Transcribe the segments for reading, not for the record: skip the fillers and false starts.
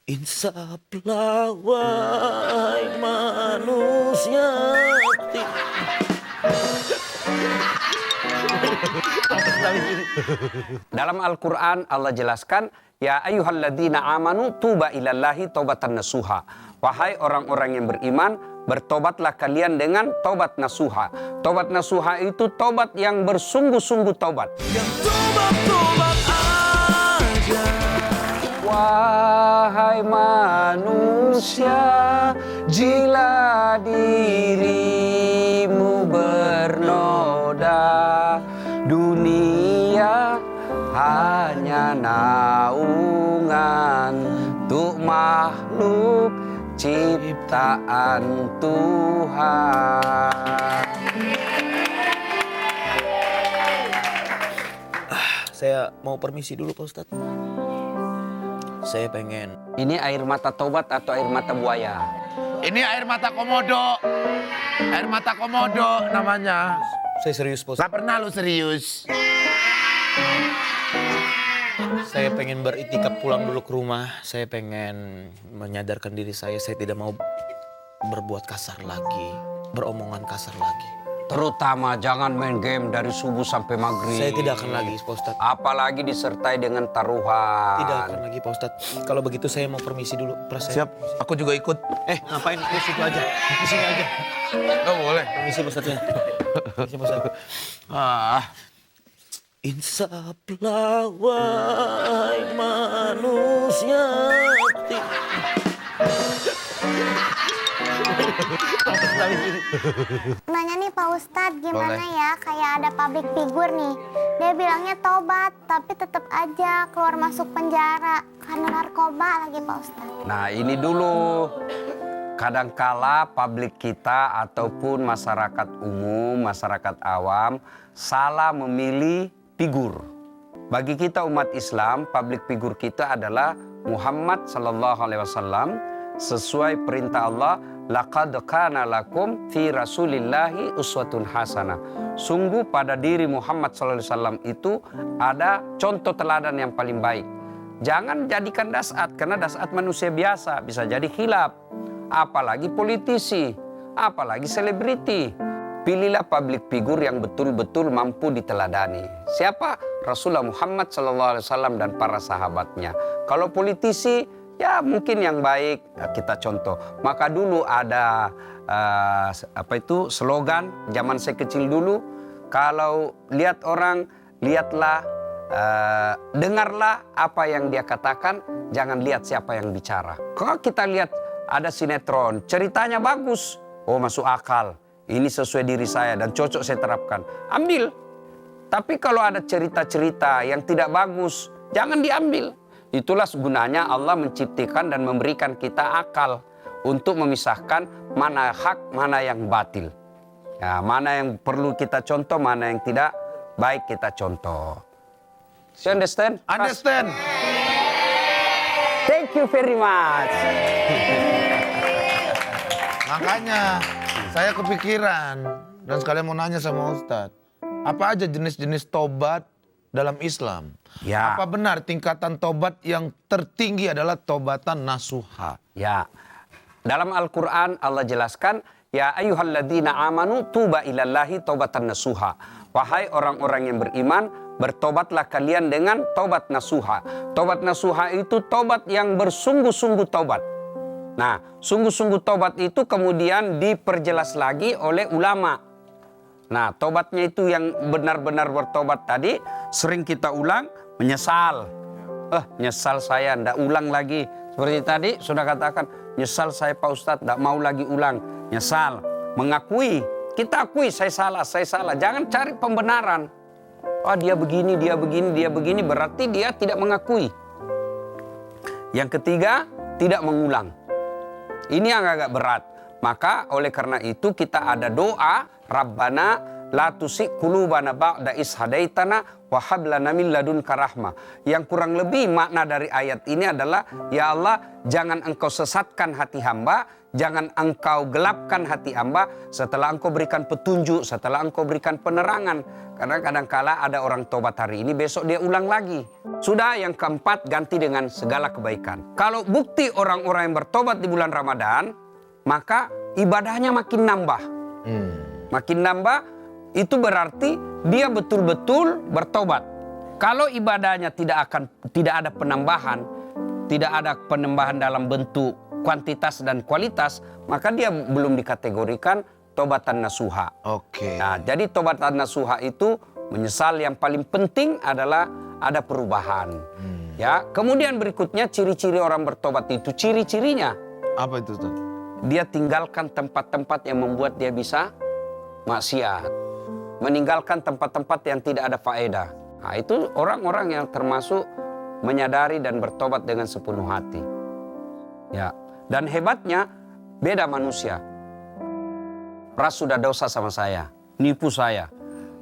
Insaflah wahai manusia. Dalam Al-Quran Allah jelaskan, ya ayyuhalladzina amanu tuba ilallahi taubatan nasuha. Wahai orang-orang yang beriman, bertobatlah kalian dengan taubat nasuha. Taubat nasuha itu taubat yang bersungguh-sungguh taubat. Yang tobat-tobat aja. Wahai manusia, jila dirimu bernoda, dunia hanya naungan untuk makhluk ciptaan Tuhan. Saya mau permisi dulu Pak Ustadz. Saya pengen. Ini air mata taubat atau air mata buaya? Ini air mata komodo. Air mata komodo namanya. Saya serius Pak Ustadz. Gak pernah lu serius. Saya pengen beritikaf pulang dulu ke rumah. Saya pengen menyadarkan diri saya tidak mau berbuat kasar lagi. Beromongan kasar lagi. Terutama jangan main game dari subuh sampai maghrib. Saya tidak akan lagi Pak Ustadz. Apalagi disertai dengan taruhan. Tidak akan lagi Pak Ustadz. Kalau begitu saya mau permisi dulu. Siap, aku juga ikut. Ngapain? Di situ aja. Di sini aja. Oh boleh. Permisi Pak Ustadz ya. Permisi Pak Ustadz. Insaflah wahai manusia. Nanya nih Pak Ustadz, gimana Boleh. ya kayak ada public figure nih. Dia bilangnya tobat, tapi tetap aja keluar masuk penjara karena narkoba lagi Pak Ustadz. Nah ini dulu, kadangkala publik kita ataupun masyarakat umum, masyarakat awam salah memilih figur. Bagi kita umat Islam, publik figur kita adalah Muhammad sallallahu alaihi wasallam sesuai perintah Allah, laqad kana lakum fi rasulillahi uswatun hasanah. Sungguh pada diri Muhammad sallallahu alaihi wasallam itu ada contoh teladan yang paling baik. Jangan jadikan dasat, karena dasat manusia biasa bisa jadi khilaf, apalagi politisi, apalagi selebriti. Pilihlah public figure yang betul-betul mampu diteladani. Siapa? Rasulullah Muhammad SAW dan para sahabatnya. Kalau politisi, ya mungkin yang baik kita contoh. Maka dulu ada slogan zaman saya kecil dulu. Kalau lihat orang, lihatlah, dengarlah apa yang dia katakan, jangan lihat siapa yang bicara. Kalau kita lihat ada sinetron, ceritanya bagus, oh masuk akal. Ini sesuai diri saya dan cocok saya terapkan. Ambil. Tapi kalau ada cerita-cerita yang tidak bagus, jangan diambil. Itulah gunanya Allah menciptakan dan memberikan kita akal untuk memisahkan mana hak, mana yang batil. Ya, mana yang perlu kita contoh, mana yang tidak baik kita contoh. You understand? Understand. Thank you very much. Makanya saya kepikiran dan sekalian mau nanya sama Ustadz. Apa aja jenis-jenis tobat dalam Islam? Ya. Apa benar tingkatan tobat yang tertinggi adalah tobatan nasuha? Ya. Dalam Al-Quran Allah jelaskan, ya ayyuhalladzina amanu tuba ilallahi taubatan nasuha. Wahai orang-orang yang beriman, bertobatlah kalian dengan taubat nasuha. Taubat nasuha itu taubat yang bersungguh-sungguh taubat. Nah, sungguh-sungguh taubat itu kemudian diperjelas lagi oleh ulama. Nah, taubatnya itu yang benar-benar bertobat tadi sering kita ulang, menyesal. Nyesal saya, ndak ulang lagi. Seperti tadi sudah katakan, nyesal saya Pak Ustadz, ndak mau lagi ulang. Nyesal, mengakui, kita akui saya salah. Jangan cari pembenaran. Dia begini, berarti dia tidak mengakui. Yang ketiga, tidak mengulang. Ini yang agak berat. Maka oleh karena itu kita ada doa, Rabbana la tusik qulubana ba'da is hadaitana wa hab lana min ladunka rahmah. Yang kurang lebih makna dari ayat ini adalah, ya Allah, jangan engkau sesatkan hati hamba, jangan engkau gelapkan hati hamba setelah engkau berikan petunjuk, setelah engkau berikan penerangan. Karena kadangkala ada orang tobat hari ini, besok dia ulang lagi. Sudah, yang keempat, ganti dengan segala kebaikan. Kalau bukti orang-orang yang bertobat di bulan Ramadan, maka ibadahnya makin nambah. Makin nambah, itu berarti dia betul-betul bertobat. Kalau ibadahnya tidak ada penambahan, tidak ada penambahan dalam bentuk kuantitas dan kualitas, maka dia belum dikategorikan tobatan nasuha. Oke. Nah, jadi tobatan nasuha itu menyesal, yang paling penting adalah ada perubahan. Ya, kemudian berikutnya ciri-ciri orang bertobat itu, ciri-cirinya Apa itu, Ustaz? dia tinggalkan tempat-tempat yang membuat dia bisa maksiat, meninggalkan tempat-tempat yang tidak ada faedah. Nah, itu orang-orang yang termasuk menyadari dan bertobat dengan sepenuh hati. Ya, dan hebatnya beda manusia. Pras sudah dosa sama saya, nipu saya.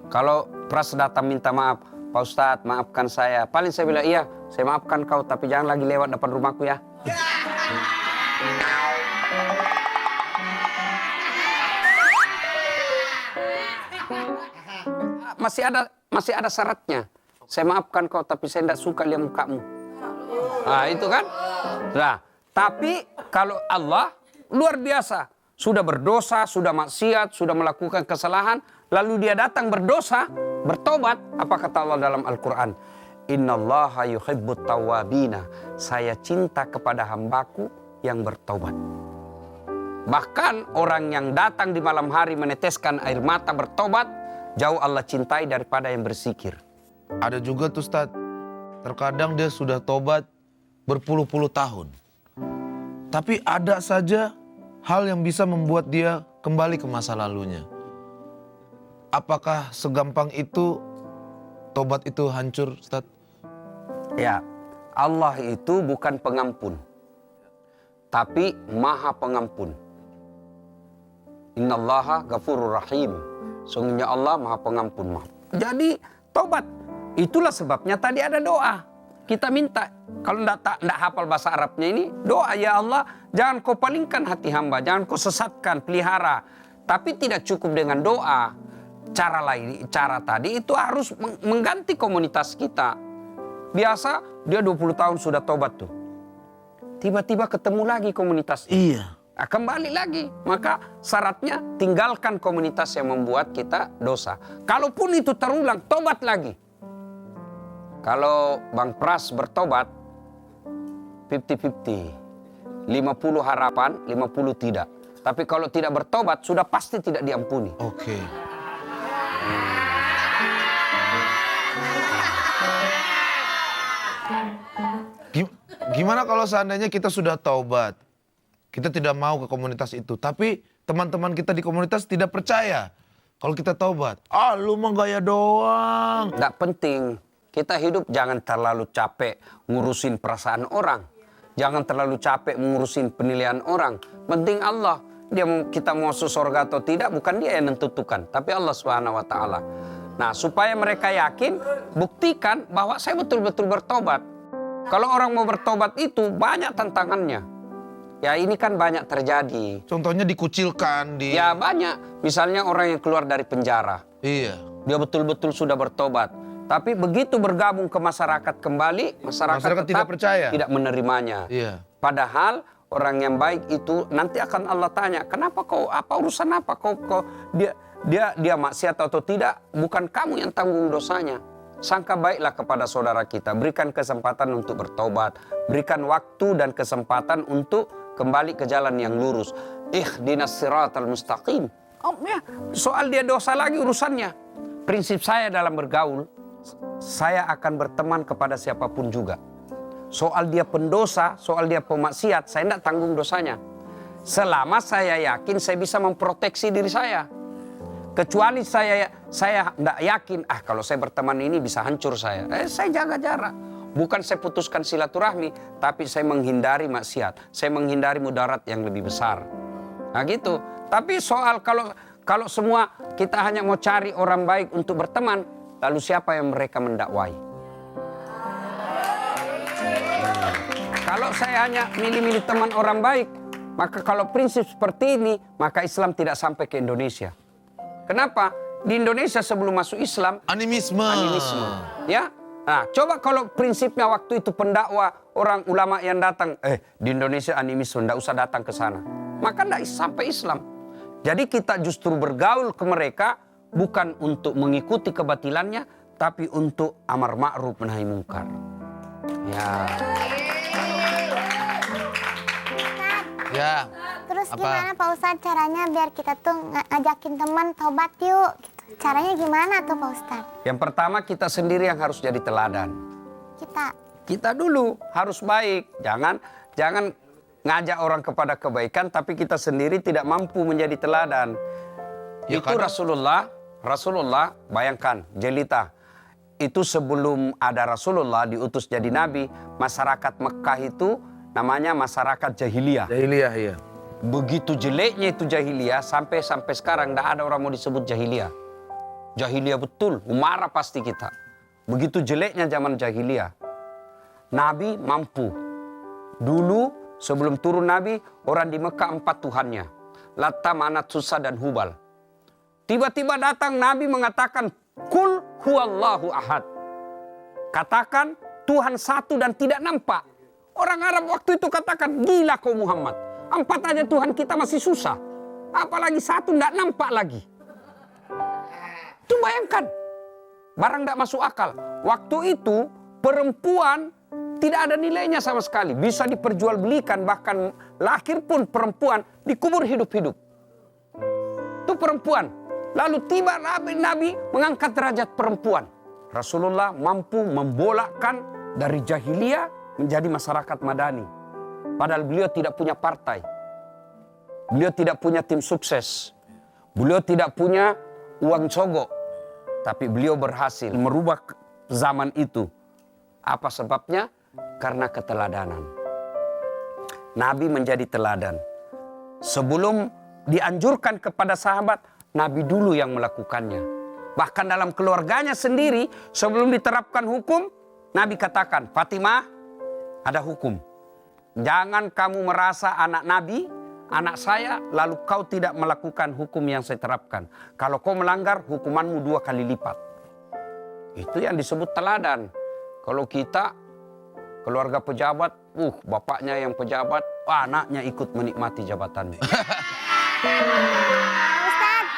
Kalau Pras datang minta maaf, Pak Ustadz maafkan saya. Paling saya bilang, iya saya maafkan kau, tapi jangan lagi lewat depan rumahku ya. Masih ada syaratnya. Saya maafkan kau, tapi saya tidak suka lihat mukamu. Nah, itu kan. Nah, tapi kalau Allah luar biasa. Sudah berdosa, sudah maksiat, sudah melakukan kesalahan, lalu dia datang berdosa, bertobat. Apa kata Allah dalam Al-Quran? Innallaha yuhibbut tawwabina. Saya cinta kepada hambaku yang bertobat. Bahkan orang yang datang di malam hari meneteskan air mata bertobat, jauh Allah cintai daripada yang berzikir. Ada juga tuh, Ustaz, terkadang dia sudah tobat berpuluh-puluh tahun. Tapi ada saja hal yang bisa membuat dia kembali ke masa lalunya. Apakah segampang itu tobat itu hancur, Ustaz? Ya, Allah itu bukan pengampun, tapi Maha Pengampun. Innallaha ghafurur rahim. Sungguhnya Allah Maha Pengampun. Jadi tobat. Itulah sebabnya tadi ada doa. Kita minta, kalau tidak hafal bahasa Arabnya ini, doa, ya Allah, jangan kau palingkan hati hamba, jangan kau sesatkan, pelihara. Tapi tidak cukup dengan doa. Cara tadi itu harus mengganti komunitas kita. Biasa dia 20 tahun sudah tobat tuh. Tiba-tiba ketemu lagi komunitas. Iya. Nah, kembali lagi. Maka syaratnya tinggalkan komunitas yang membuat kita dosa. Kalaupun itu terulang, tobat lagi. Kalau Bang Pras bertobat 50-50. 50 harapan, 50 tidak. Tapi kalau tidak bertobat sudah pasti tidak diampuni. Oke. Gimana kalau seandainya kita sudah taubat? Kita tidak mau ke komunitas itu, tapi teman-teman kita di komunitas tidak percaya kalau kita taubat. Ah, lu mah gaya doang. Tidak penting. Kita hidup jangan terlalu capek ngurusin perasaan orang. Jangan terlalu capek ngurusin penilaian orang. Penting Allah. Kita mau masuk surga atau tidak, bukan dia yang menentukan, tapi Allah Subhanahu wa taala. Nah, supaya mereka yakin, buktikan bahwa saya betul-betul bertobat. Kalau orang mau bertobat itu banyak tantangannya. Ya ini kan banyak terjadi. Contohnya dikucilkan. Ya banyak. Misalnya orang yang keluar dari penjara. Iya. Dia betul-betul sudah bertobat. Tapi begitu bergabung ke masyarakat kembali, masyarakat tidak percaya. Tidak menerimanya. Iya. Padahal orang yang baik itu nanti akan Allah tanya, kenapa kau, apa urusan apa kau dia maksiat atau tidak, bukan kamu yang tanggung dosanya. Sangka baiklah kepada saudara kita, berikan kesempatan untuk bertobat, berikan waktu dan kesempatan untuk kembali ke jalan yang lurus. Ihdinas siratal mustaqim. Oh, ya. Soal dia dosa lagi urusannya. Prinsip saya dalam bergaul, saya akan berteman kepada siapapun juga. Soal dia pendosa, soal dia pemaksiat, saya tidak tanggung dosanya. Selama saya yakin saya bisa memproteksi diri saya. Kecuali saya tidak yakin, kalau saya berteman ini bisa hancur saya. Saya jaga jarak. Bukan saya putuskan silaturahmi, tapi saya menghindari maksiat. Saya menghindari mudarat yang lebih besar. Nah gitu. Tapi soal Kalau semua kita hanya mau cari orang baik untuk berteman, lalu siapa yang mereka mendakwai? Kalau saya hanya milih-milih teman orang baik, maka kalau prinsip seperti ini, maka Islam tidak sampai ke Indonesia. Kenapa? Di Indonesia sebelum masuk Islam, Animisme. ya. Nah, coba kalau prinsipnya waktu itu pendakwa orang ulama yang datang, di Indonesia animisme, tidak usah datang ke sana. Maka tidak sampai Islam. Jadi kita justru bergaul ke mereka bukan untuk mengikuti kebatilannya, tapi untuk amar ma'ruf nahi mungkar. Ya. Ya. Terus Apa? gimana Pak Ustadz caranya biar kita tuh ngajakin teman tobat yuk? Gitu. Caranya gimana tuh Pak Ustadz? Yang pertama kita sendiri yang harus jadi teladan. Kita dulu harus baik. Jangan ngajak orang kepada kebaikan tapi kita sendiri tidak mampu menjadi teladan. Ya, Itu Rasulullah bayangkan jelita. Itu sebelum ada Rasulullah diutus jadi nabi, masyarakat Mekah itu namanya masyarakat jahiliyah. Jahiliyah, iya. Begitu jeleknya itu jahiliyah sampai sekarang tidak ada orang mau disebut jahiliyah. Jahiliyah betul, marah pasti kita. Begitu jeleknya zaman jahiliyah. Nabi mampu. Dulu sebelum turun Nabi, orang di Mekah 4 Tuhannya. Latta, Manat, Susa, dan Hubal. Tiba-tiba datang Nabi mengatakan, Kul huwallahu ahad. Katakan Tuhan satu dan tidak nampak. Orang Arab waktu itu katakan, gila kau Muhammad. 4 aja Tuhan kita masih susah. Apalagi satu tidak nampak lagi. Itu bayangkan. Barang tidak masuk akal. Waktu itu perempuan tidak ada nilainya sama sekali. Bisa diperjualbelikan, bahkan lahir pun perempuan dikubur hidup-hidup. Itu perempuan. Lalu tiba Nabi mengangkat derajat perempuan. Rasulullah mampu membolakkan dari jahiliyah menjadi masyarakat madani. Padahal beliau tidak punya partai. Beliau tidak punya tim sukses. Beliau tidak punya uang sogok. Tapi beliau berhasil merubah zaman itu. Apa sebabnya? Karena keteladanan. Nabi menjadi teladan. Sebelum dianjurkan kepada sahabat, Nabi dulu yang melakukannya. Bahkan dalam keluarganya sendiri, sebelum diterapkan hukum, Nabi katakan, Fatimah, ada hukum. Jangan kamu merasa anak Nabi, anak saya, lalu kau tidak melakukan hukum yang saya terapkan. Kalau kau melanggar, hukumanmu 2 kali lipat. Itu yang disebut teladan. Kalau kita, keluarga pejabat, bapaknya yang pejabat, anaknya ikut menikmati jabatannya. Ustadz,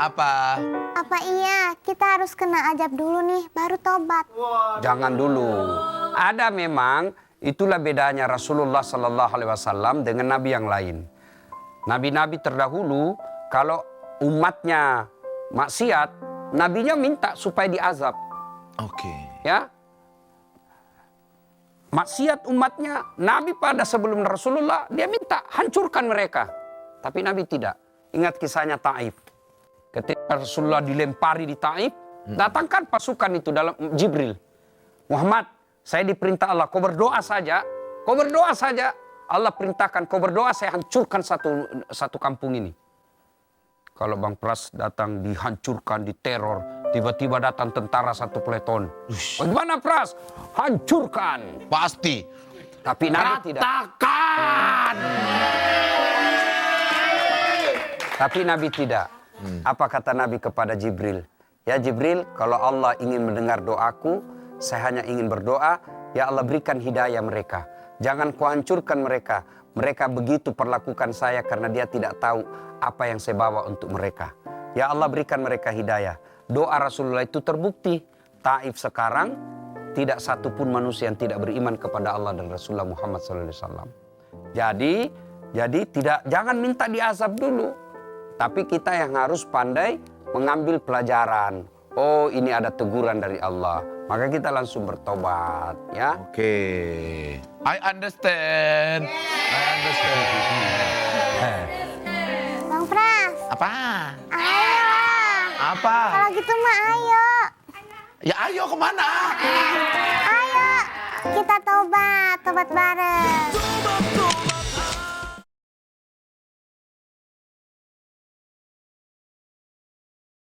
Apa? apa iya kita harus kena azab dulu nih baru tobat? Jangan dulu. Ada memang, itulah bedanya Rasulullah Sallallahu Alaihi Wasallam dengan Nabi yang lain. Nabi-nabi terdahulu, kalau umatnya maksiat, nabinya minta supaya diazab. Oke. Ya, maksiat umatnya, Nabi pada sebelum Rasulullah, dia minta hancurkan mereka. Tapi Nabi tidak. Ingat kisahnya Taif. Ketika Rasulullah dilempari di Taif, datangkan pasukan itu dalam Jibril. Muhammad, saya diperintah Allah, kau berdoa saja. Kau berdoa saja. Allah perintahkan, kau berdoa, saya hancurkan satu kampung ini. Kalau Bang Pras datang dihancurkan, diteror. Tiba-tiba datang tentara 1 peleton. Bagaimana Pras? Hancurkan. Pasti. Tapi Nabi tidak. Katakan. Tapi Nabi tidak. Apa kata Nabi kepada Jibril? Ya Jibril, kalau Allah ingin mendengar doaku, saya hanya ingin berdoa, ya Allah berikan hidayah mereka. Jangan kau hancurkan mereka. Mereka begitu perlakukan saya karena dia tidak tahu apa yang saya bawa untuk mereka. Ya Allah berikan mereka hidayah. Doa Rasulullah itu terbukti. Taif sekarang tidak satupun manusia yang tidak beriman kepada Allah dan Rasulullah Muhammad SAW. Jadi jangan minta diazab dulu. Tapi kita yang harus pandai mengambil pelajaran. Oh, ini ada teguran dari Allah. Maka kita langsung bertobat, ya. Oke. I understand. Bang Pras, Apa? ayo. Apa? Kalau gitu mah ayo. Ya ayo kemana? Ayo, kita tobat bareng.